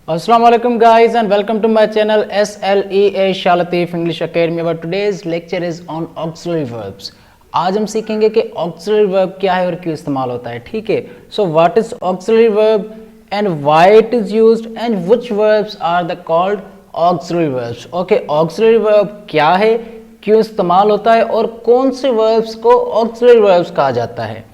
Assalamu alaikum guys and welcome to my channel SLEA Shah Lateef English Academy. Our today's lecture is on auxiliary verbs. आज हम सीखेंगे कि auxiliary verb क्या है और क्यों इस्तेमाल होता है. ठीक है, so what is auxiliary verb and why it is used and which verbs are the called auxiliary verbs. Okay, auxiliary verb क्या है, क्यों इस्तेमाल होता है और कौन से verbs को auxiliary verbs कहा जाता है.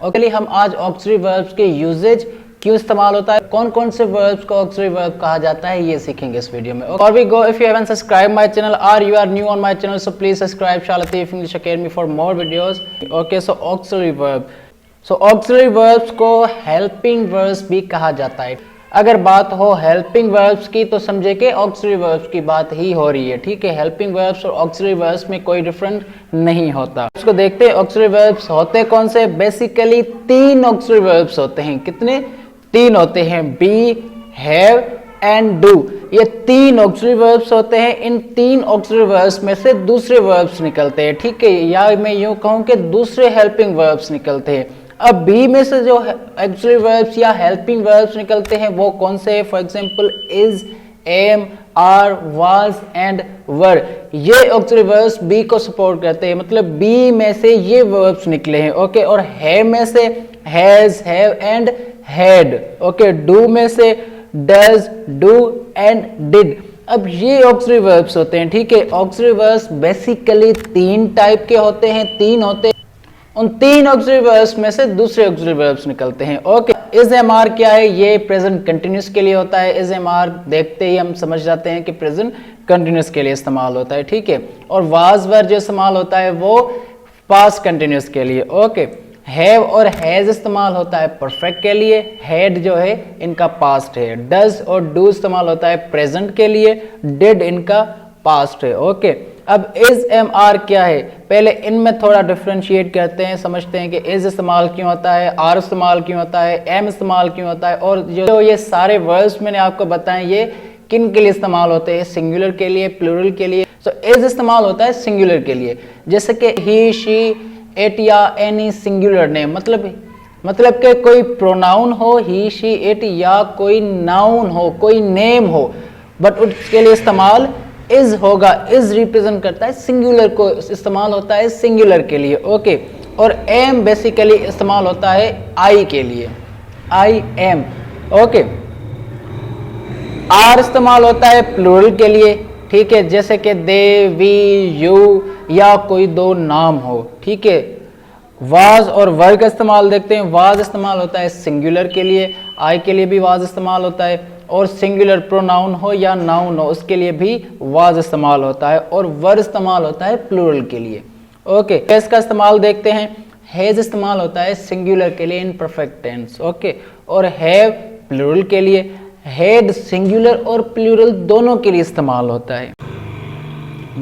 Okay, हम आज auxiliary verbs के usage क्यों इस्तेमाल होता है, कौन कौन से verbs को auxiliary verb कहा जाता है, ये सीखेंगे इस वीडियो में. Before we go, if you haven't subscribed my channel or you are new on my channel, so please subscribe Shah Lateef English Academy for more videos. Okay, so auxiliary verb. So auxiliary verbs को helping verbs भी कहा जाता है. अगर बात हो helping verbs की तो समझे कि auxiliary verbs की बात ही हो रही है. ठीक है, helping verbs और auxiliary verbs में कोई डिफरेंट नहीं होता. उसको देखते हैं auxiliary verbs होते कौन से. बेसिकली 3 auxiliary verbs होते हैं. कितने? 3 होते हैं. Be, have and do. ये 3 ऑक्सिलरी वर्ब्स होते हैं. इन 3 ऑक्सिलरी वर्ब्स में से दूसरे वर्ब्स निकलते हैं. ठीक है, या मैं यूं कहूं कि दूसरे हेल्पिंग वर्ब्स निकलते हैं. अब बी में से जो ऑक्सिलरी वर्ब्स या हेल्पिंग वर्ब्स निकलते हैं वो कौन से? For example is, am, are, was and were. ये ऑक्सिलरी वर्ब्स बी को सपोर्ट करते हैं. मतलब बी में से ये वर्ब्स निकले हैं. ओके, और हैव में से has, have and had. Okay, do में से डज, डू एंड डिड. अब ये ऑक्सिलरी वर्ब्स होते हैं. ठीक है, ऑक्सिलरी वर्ब्स बेसिकली 3 टाइप के होते हैं. 3 होते हैं. उन 3 ऑक्सिलरी वर्ब्स में से दूसरे ऑक्सिलरी वर्ब्स निकलते हैं. ओके, इज एम आर क्या है? ये प्रेजेंट कंटिन्यूस के लिए होता है. इज एम आर देखते ही हम समझ जाते हैं कि प्रेजेंट कंटिन्यूस के लिए इस्तेमाल होता है. ठीक है, और वाज वर जो इस्तेमाल होता है वो पास्ट कंटिन्यूस के लिए. ओके, हैव और हैज इस्तेमाल होता है परफेक्ट के लिए. हैड जो है इनका पास्ट है. डज और डू इस्तेमाल होता है प्रेजेंट के लिए. डिड इनका पास्ट है. ओके, अब इज एम आर क्या है? पहले इनमें थोड़ा डिफरेंशिएट करते हैं, समझते हैं कि इज इस्तेमाल क्यों होता है, आर इस्तेमाल क्यों होता है, एम इस्तेमाल क्यों होता है, और जो ये सारे वर्ड्स मैंने आपको बताए ये किन के लिए इस्तेमाल होते हैं? सिंगुलर के लिए, प्लूरल के लिए. सो इज इस्तेमाल होता है सिंगुलर के लिए, जैसे कि ही, शी, इट या एनी सिंगुलर नेम. मतलब कि कोई प्रोनाउन हो, ही, शी, इट, या कोई नाउन हो, कोई नेम हो, बट उसके लिए इस्तेमाल इज होगा. इज रिप्रेजेंट करता है सिंगुलर को, इस्तेमाल होता है सिंगुलर के लिए. ओके, और एम बेसिकली इस्तेमाल होता है आई के लिए. I am. ओके, आर इस्तेमाल होता है प्लूरल के लिए. ठीक है, जैसे कि दे, वी, यू या कोई 2 नाम हो. ठीक है, वाज और वर का इस्तेमाल देखते हैं. वाज इस्तेमाल होता है सिंगुलर के लिए. आई के लिए भी वाज इस्तेमाल होता है. और सिंगुलर प्रोनाउन हो या नाउन हो उसके लिए भी वाज इस्तेमाल होता है. और वर इस्तेमाल होता है प्लूरल के लिए. ओके, हैज का इस्तेमाल देखते हैं. हैज इस्तेमाल होता है सिंगुलर के लिए इन परफेक्ट टेंस. ओके, और हैव प्लूरल के लिए. हैड सिंगुलर और प्लूरल दोनों के लिए इस्तेमाल होता है.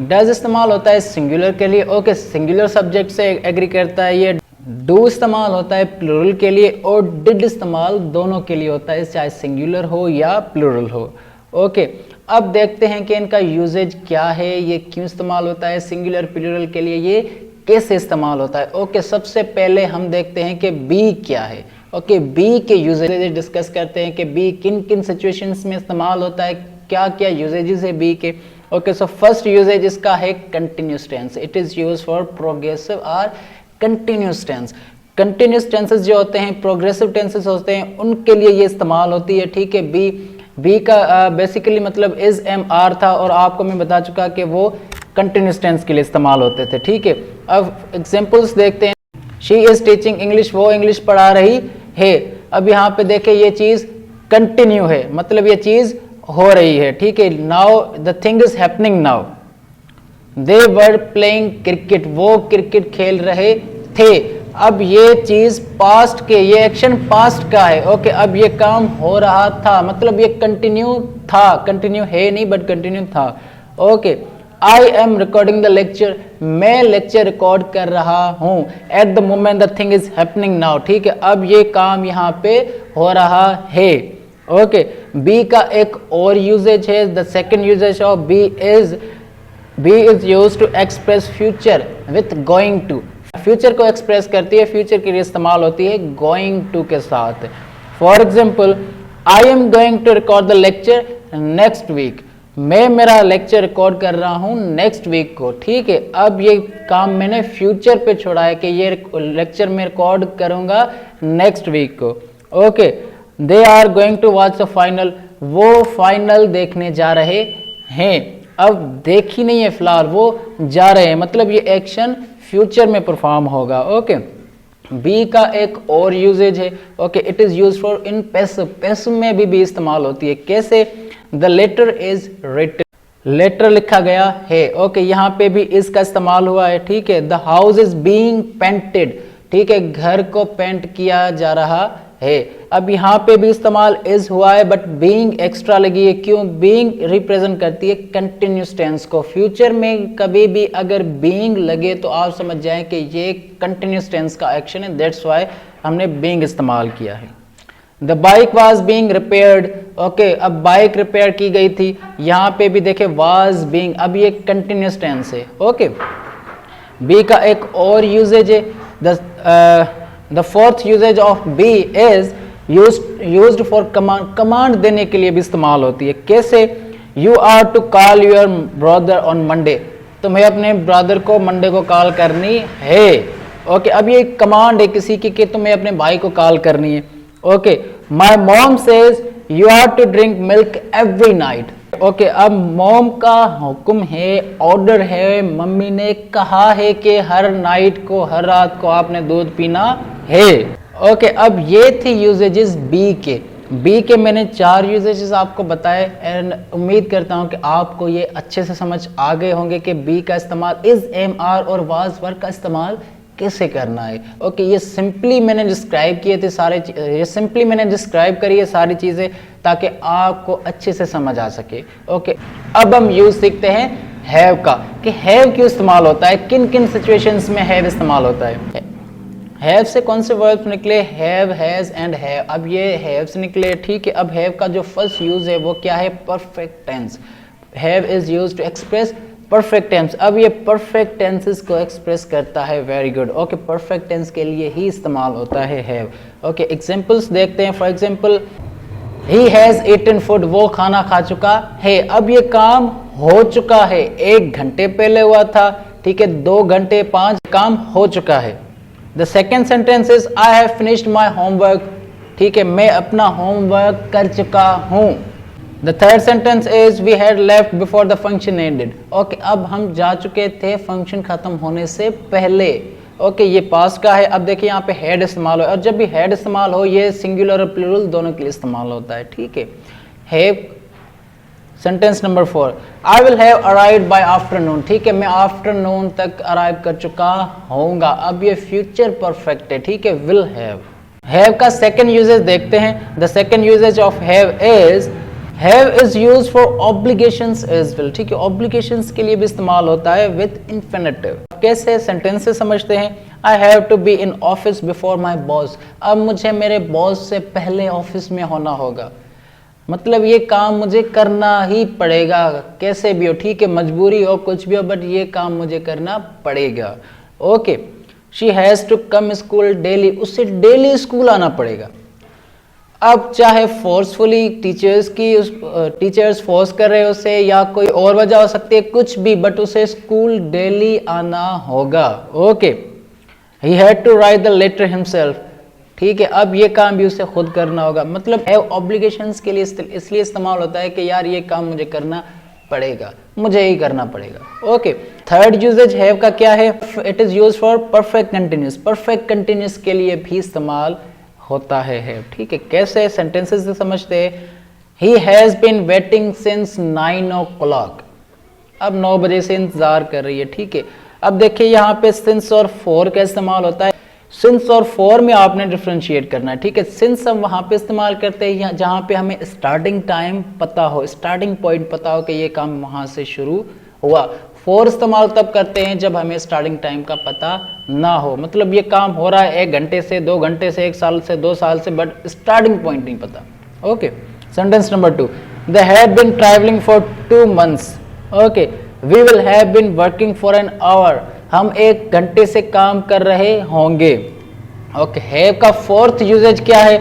डज इस्तेमाल होता है सिंगुलर के लिए. ओके, सिंगुलर सब्जेक्ट से एग्री करता है ये. डू इस्तेमाल होता है प्लूरल के लिए. और डिड इस्तेमाल दोनों के लिए होता है, चाहे सिंगुलर हो या प्लूरल हो. ओके, अब देखते हैं कि इनका यूजेज क्या है, ये क्यों इस्तेमाल होता है सिंगुलर प्लूरल के लिए, ये कैसे इस्तेमाल होता है. ओके, सबसे पहले हम देखते हैं कि बी क्या है. ओके, बी के यूजेज डिस्कस करते हैं कि बी किन किन सिचुएशंस में इस्तेमाल होता है, क्या क्या यूजेजेस है बी के. ओके, सो फर्स्ट यूजेज इसका है continuous tense. It is used for progressive और कंटिन्यूस टेंस. कंटिन्यूस टेंसेस जो होते हैं, प्रोग्रेसिव टेंसेस होते हैं, उनके लिए ये इस्तेमाल होती है. ठीक है, बी का बेसिकली मतलब इज एम आर था और आपको मैं बता चुका कि वो कंटिन्यूस टेंस के लिए इस्तेमाल होते थे. ठीक है, अब एग्जांपल्स देखते हैं. शी इज टीचिंग इंग्लिश, वो इंग्लिश पढ़ा रही है. अब यहाँ पे देखें ये चीज कंटिन्यू है, मतलब ये चीज हो रही है. ठीक है, now the thing is happening now. They were playing cricket, वो क्रिकेट खेल रहे थे. अब ये चीज पास्ट के, ये एक्शन पास्ट का है. ओके, अब ये काम हो रहा था, मतलब ये कंटिन्यू था. कंटिन्यू है नहीं बट कंटिन्यू था. Okay, I am recording the lecture, मैं लेक्चर रिकॉर्ड कर रहा हूं. At the moment the thing is happening now. ठीक है, अब ये काम यहाँ पे हो रहा है. ओके, बी का एक और यूजेज है. The second usage of be is used to express future with going to. Future को एक्सप्रेस करती है, फ्यूचर के लिए इस्तेमाल होती है गोइंग टू के साथ. For example I am going to record the lecture next week, मैं मेरा लेक्चर रिकॉर्ड कर रहा हूं नेक्स्ट वीक को, ठीक है। अब ये काम मैंने फ्यूचर पे छोड़ा है कि ये लेक्चर मैं रिकॉर्ड करूंगा नेक्स्ट वीक को। Okay, they are going to watch the final, वो फाइनल देखने जा रहे हैं। अब देखी नहीं है फिलहाल, वो जा रहे हैं, मतलब ये एक्शन फ्यूचर में परफॉर्म होगा। ओके, बी का एक और यूजेज है। Okay, it is use for in passive, passive में भी इस्तेमाल होती है। कैसे? The letter is written, letter लिखा गया है। ओके, यहाँ पे भी इसका इस्तेमाल हुआ है, ठीक है। The house is being painted, ठीक है, घर को पेंट किया जा रहा है। अब यहाँ पे भी इस्तेमाल इज हुआ है, बट बीइंग एक्स्ट्रा लगी है। क्यों? बीइंग रिप्रेजेंट करती है कंटिन्यूस टेंस को। फ्यूचर में कभी भी अगर बीइंग लगे तो आप समझ जाएं कि ये कंटिन्यूस टेंस का एक्शन है, दैट्स वाई हमने बीइंग इस्तेमाल किया है। The bike was being repaired, okay, अब बाइक रिपेयर की गई थी, यहाँ पे भी देखे वॉज बीइंग, अब ये कंटिन्यूस टेंस है। ओके, बी का एक और यूजेज है। The fourth usage of be is used for command, command देने के लिए भी इस्तेमाल होती है। कैसे? You are to call your brother on Monday, तुम्हें अपने ब्रदर को मंडे को कॉल करनी है। ओके, अब ये कमांड है किसी की कि तुम्हें अपने भाई को कॉल करनी है। Okay, my mom says you are to drink milk every night. Okay, अब मॉम का हुक्म है, ऑर्डर है, मम्मी ने कहा है कि हर नाइट को, हर रात को आपने दूध पीना है। ओके, अब ये थी यूजेजेस बी के। बी के मैंने 4 यूजेजेस आपको बताए एंड उम्मीद करता हूं कि आपको ये अच्छे से समझ आ गए होंगे कि बी का इस्तेमाल इज, एम, आर और वाज वर्ब का इस्तेमाल कैसे करना है। ओके, ये सिंपली मैंने डिस्क्राइब किए थे सारे, ये सिंपली मैंने डिस्क्राइब करी है सारी चीजें ताकि आपको अच्छे से समझ आ सके। ओके, अब हम यूज सीखते हैं हैव का, कि हैव क्यों इस्तेमाल होता है, किन किन सिचुएशंस में हैव इस्तेमाल होता है। हैव से कौन से वर्ब्स निकले? Have, has and have. अब ये हैव से निकले, ठीक है। अब हैव का जो फर्स्ट यूज है वो क्या है? Perfect tense. Have is used to express perfect tense. अब ये परफेक्ट टेंसेस को एक्सप्रेस करता है। Very good. Okay, perfect tense के लिए ही इस्तेमाल होता है हैव। ओके, एग्जांपल्स देखते हैं। For example, he has eaten food, वो खाना खा चुका है। अब ये काम हो चुका है, 1 घंटे पहले हुआ था, ठीक है, 2 घंटे, 5, काम हो चुका है। The second sentence is I have finished my homework, ठीक है, मैं अपना होमवर्क कर चुका हूं। The third sentence is we had left before the function ended. Okay, अब हम जा चुके थे फंक्शन खत्म होने से पहले। ओके, ये पास का है। अब देखिए यहाँ पे हैड इस्तेमाल हो, और जब भी हैड इस्तेमाल हो ये सिंगुलर और प्लूरल दोनों के लिए इस्तेमाल होता है, ठीक है। Have sentence number 4, I will have arrived by afternoon, ठीक है, मैं आफ्टरनून तक अराइव कर चुका होऊंगा। अब ये फ्यूचर परफेक्ट है, ठीक है, विल हैव। हैव का सेकंड यूजेज देखते हैं। The second usages of have is used for obligations as well, ठीक है, ऑब्लिगेशंस के लिए भी इस्तेमाल होता है विद इंफिनिटिव। कैसे? सेंटेंस से समझते हैं। I have to be in office before my boss, अब मुझे मेरे बॉस से पहले ऑफिस में होना होगा, मतलब ये काम मुझे करना ही पड़ेगा, कैसे भी हो, ठीक है, मजबूरी हो, कुछ भी हो, बट ये काम मुझे करना पड़ेगा। Okay, she has to come school daily, उससे डेली स्कूल आना पड़ेगा। अब चाहे फोर्सफुली टीचर्स फोर्स कर रहे हो उसे, या कोई और वजह हो सकती है, कुछ भी, बट उसे स्कूल डेली आना होगा। Okay, he had to write the letter himself, ठीक है, अब ये काम भी उसे खुद करना होगा। मतलब हैव ऑब्लिगेशंस के लिए इसलिए इस्तेमाल होता है कि यार ये काम मुझे करना पड़ेगा, मुझे ही करना पड़ेगा। ओके, थर्ड यूजेज हैव का क्या है? It is used for perfect continuous, perfect continuous के लिए भी इस्तेमाल होता है हैव, ठीक है। कैसे? सेंटेंसेस से समझते हैं। He has been waiting since 9 o'clock, अब 9 बजे से इंतजार कर रही है, ठीक है। अब देखिए यहाँ पे सिंस और फॉर का इस्तेमाल होता है। सिंस और फॉर में आपने डिफरेंशिएट करना है, ठीक है। सिंस हम वहां पे इस्तेमाल करते हैं जहां पे हमें स्टार्टिंग टाइम पता हो, स्टार्टिंग पॉइंट पता हो कि ये काम वहां से शुरू हुआ। फॉर इस्तेमाल तब करते हैं जब हमें स्टार्टिंग टाइम का पता ना हो, मतलब ये काम हो रहा है 1 घंटे से, 2 घंटे से, 1 साल से, 2 साल से, बट स्टार्टिंग पॉइंट नहीं पता। Okay, sentence number 2, they had been travelling for 2 months। Okay, we will have been working for an hour, हम 1 घंटे से काम कर रहे होंगे। ओके, हैव का फोर्थ यूजेज क्या है?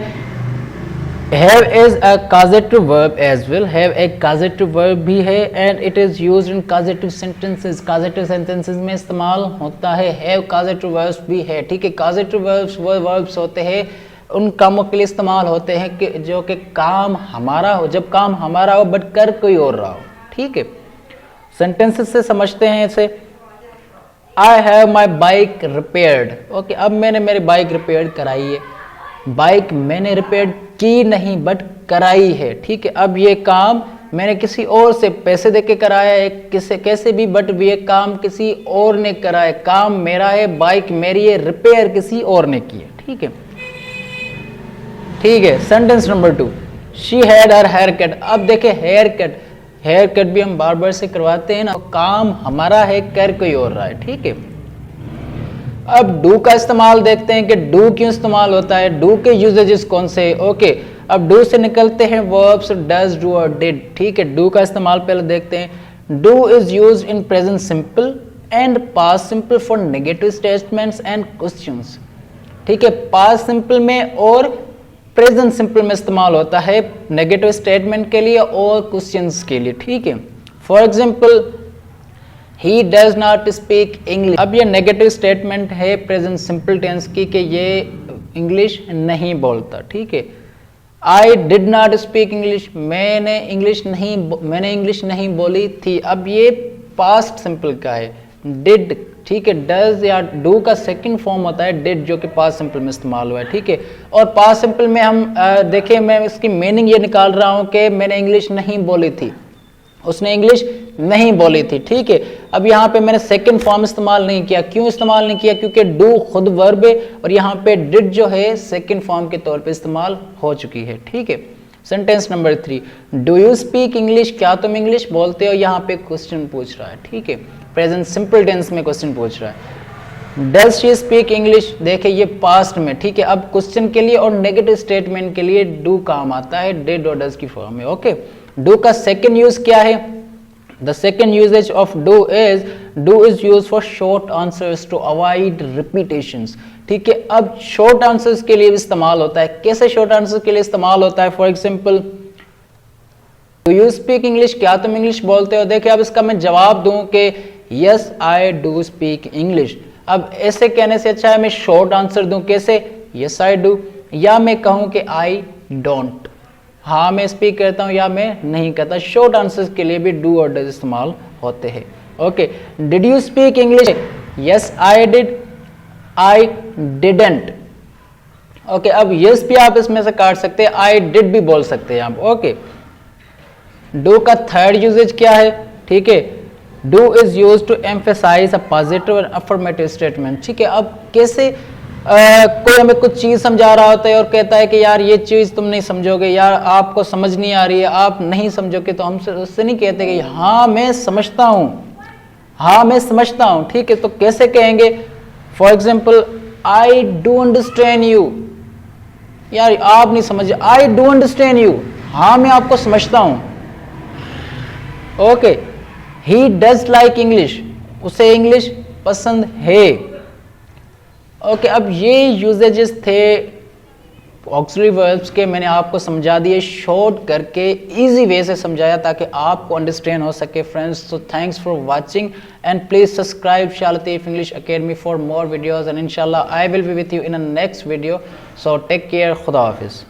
Have is a causative verb as well, have एक causative verb भी है and it is used in causative sentences, causative sentences में इस्तेमाल होता है। हैव causative verbs भी है, ठीक है। causative verbs वो verbs होते हैं, उन कामों के लिए इस्तेमाल होते हैं कि जो कि काम हमारा हो, जब काम हमारा हो बट कर कोई और रहा हो, ठीक है। सेंटेंसेस से समझते हैं इसे। I have my bike repaired, okay, अब मैंने मेरी बाइक रिपेयर कराई है। बाइक मैंने रिपेयर की नहीं बट कराई है, ठीक है। अब ये काम मैंने किसी और से पैसे देके कराया है, किसे कैसे भी, बट ये काम किसी और ने करा है। काम मेरा है, बाइक मेरी है, रिपेयर किसी और ने की है, ठीक है। ठीक है, sentence number 2, she had her hair cut. अब देखे हेयर कट, हेयर कट भी हम बार्बर से करवाते हैं ना, काम हमारा है, कर कोई और रहा है, ठीक है। अब डू का इस्तेमाल देखते हैं कि डू क्यों इस्तेमाल होता है, डू के यूजेजेस कौन से, ओके। अब डू से निकलते हैं वर्ब्स डज, डू और डिड, ठीक है। डू का इस्तेमाल पहले देखते हैं। Do is used in present simple and past simple for negative statements and questions, ठीक है। पास्ट सिंपल में और प्रेजेंट सिंपल में इस्तेमाल होता है नेगेटिव स्टेटमेंट के लिए और क्वेश्चंस के लिए, ठीक है। For example he does not speak English. अब ये नेगेटिव स्टेटमेंट है प्रेजेंट सिंपल टेंस की कि ये इंग्लिश नहीं बोलता, ठीक है। I did not speak English, मैंने इंग्लिश नहीं बोली थी। अब ये पास्ट सिंपल का है, डिड, ठीक है। डज या डू का सेकंड फॉर्म होता है डिड, जो कि पास्ट सिंपल में इस्तेमाल हुआ है, ठीक है। और पास्ट सिंपल में हम देखिए, मैं इसकी मीनिंग ये निकाल रहा हूं कि मैंने इंग्लिश नहीं बोली थी, उसने इंग्लिश नहीं बोली थी, ठीक है। अब यहाँ पे मैंने सेकंड फॉर्म इस्तेमाल नहीं किया, क्यों इस्तेमाल नहीं किया, क्योंकि डू खुद वर्ब है और यहाँ पे डिड जो है सेकंड फॉर्म के तौर पे इस्तेमाल हो चुकी है, ठीक है। Sentence number 3, do you speak English, क्या तुम इंग्लिश बोलते हो। यहाँ पे क्वेश्चन पूछ रहा है, ठीक है। प्रेजेंट सिंपल टेंस में क्वेश्चन पूछ रहा है। डज शी स्पीक इंग्लिश, देखिए ये पास्ट में, ठीक है। अब क्वेश्चन के लिए और नेगेटिव स्टेटमेंट के लिए डू काम आता है, डिड और डज की फॉर्म में, ओके। डू का सेकेंड यूज क्या है, the second usage of do is use for short answers to avoid repetitions, ठीक है। अब शॉर्ट आंसर्स के लिए भी इस्तेमाल होता है। कैसे शॉर्ट आंसर्स के लिए इस्तेमाल होता है, for example do you speak English, क्या तुम इंग्लिश बोलते हो। देखिए अब इसका मैं जवाब दूं कि yes I do speak English. अब ऐसे कहने से अच्छा है मैं शॉर्ट आंसर दूं, कैसे, यस आई डू, या मैं कहूं कि आई डोंट, हाँ मैं स्पीक करता हूं या मैं नहीं करता। शॉर्ट आंसर्स के लिए भी डू और डज इस्तेमाल होते हैं, okay. Did you speak English, yes I did, I didn't, okay. अब यस भी आप इसमें से काट सकते हैं, आई डिड भी बोल सकते हैं आप, ओके। डू का थर्ड यूजेज क्या है, ठीक है। Do is use to emphasize a positive और अफर्मेटिव स्टेटमेंट, ठीक है। अब कैसे कोई हमें कुछ चीज समझा रहा होता है और कहता है कि यार ये चीज तुम नहीं समझोगे, यार आपको समझ नहीं आ रही है, आप नहीं समझोगे, तो हम उससे नहीं कहते कि हाँ मैं समझता हूं, हाँ मैं समझता हूं, ठीक है। तो कैसे कहेंगे, for example I do understand you, यार आप नहीं समझ, आई डू अंडरस्टैंड यू, हाँ मैं आपको समझता हूं, okay. He does like English, उसे इंग्लिश पसंद है, ओके। अब ये यूजेजेस थे ऑक्सिलरी वर्ब्स के, मैंने आपको समझा दिए शॉर्ट करके, इजी वे से समझाया ताकि आपको अंडरस्टैंड हो सके friends. So thanks for watching and please subscribe शालतीफ English academy for more videos and इंशाल्लाह I will be with you in a next video. So take care, खुदा हाफिज़।